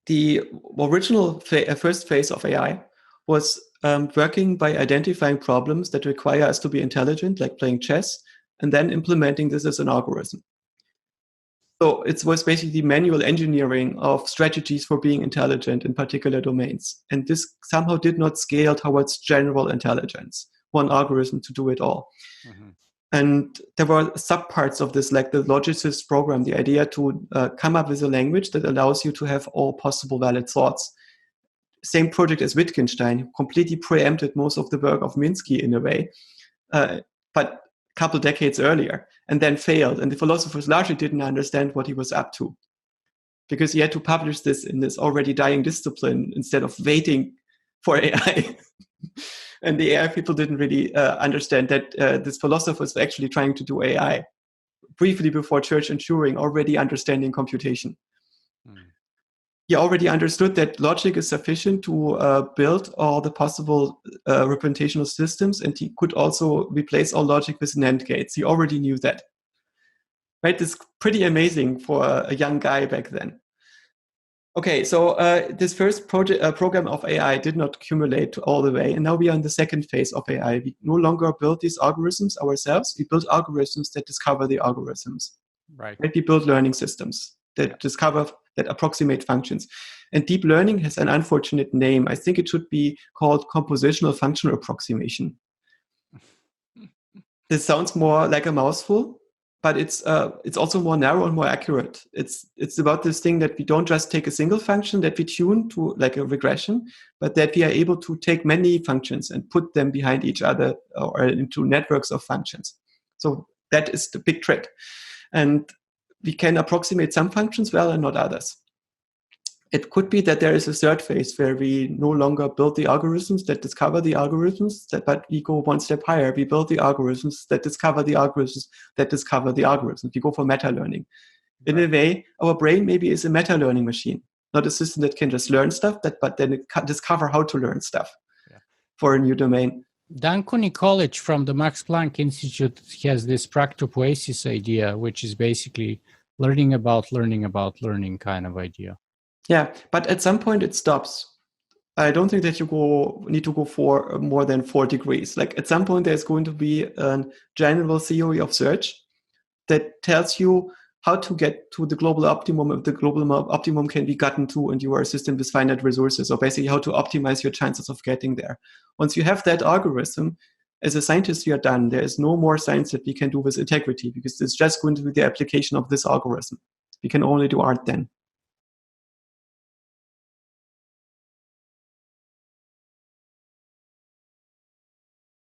the original first phase of AI was working by identifying problems that require us to be intelligent, like playing chess, and then implementing this as an algorithm. So it was basically manual engineering of strategies for being intelligent in particular domains. And this somehow did not scale towards general intelligence, one algorithm to do it all. Mm-hmm. And there were subparts of this, like the logicist program, the idea to come up with a language that allows you to have all possible valid thoughts. Same project as Wittgenstein, completely preempted most of the work of Minsky in a way, but a couple decades earlier, and then failed. And the philosophers largely didn't understand what he was up to, because he had to publish this in this already dying discipline instead of waiting for AI. And the AI people didn't really understand that this philosopher was actually trying to do AI briefly before Church and Turing, already understanding computation. He already understood that logic is sufficient to build all the possible representational systems, and he could also replace all logic with NAND gates. He already knew that. Right? This is pretty amazing for a young guy back then. Okay, so this first program of AI did not accumulate all the way, and now we are in the second phase of AI. We no longer build these algorithms ourselves. We build algorithms that discover the algorithms. Right. We build learning systems that discover, that approximate functions. And deep learning has an unfortunate name. I think it should be called compositional functional approximation. This sounds more like a mouthful, but it's also more narrow and more accurate. It's about this thing that we don't just take a single function that we tune to like a regression, but that we are able to take many functions and put them behind each other or into networks of functions. So that is the big trick. And we can approximate some functions well and not others. It could be that there is a third phase where we no longer build the algorithms that discover the algorithms, but we go one step higher. We build the algorithms that discover the algorithms that discover the algorithms. We go for meta-learning. In a way, our brain maybe is a meta-learning machine, not a system that can just learn stuff, but then it can discover how to learn stuff for a new domain. Dan College from the Max Planck Institute has this practopoiesis idea, which is basically learning about learning kind of idea. Yeah, but at some point it stops. I don't think that you need to go for more than 4 degrees. Like at some point there's going to be a general theory of search that tells you how to get to the global optimum if the global optimum can be gotten to and you are a system with finite resources, or basically how to optimize your chances of getting there. Once you have that algorithm, as a scientist, you are done. There is no more science that we can do with integrity, because it's just going to be the application of this algorithm. We can only do art then.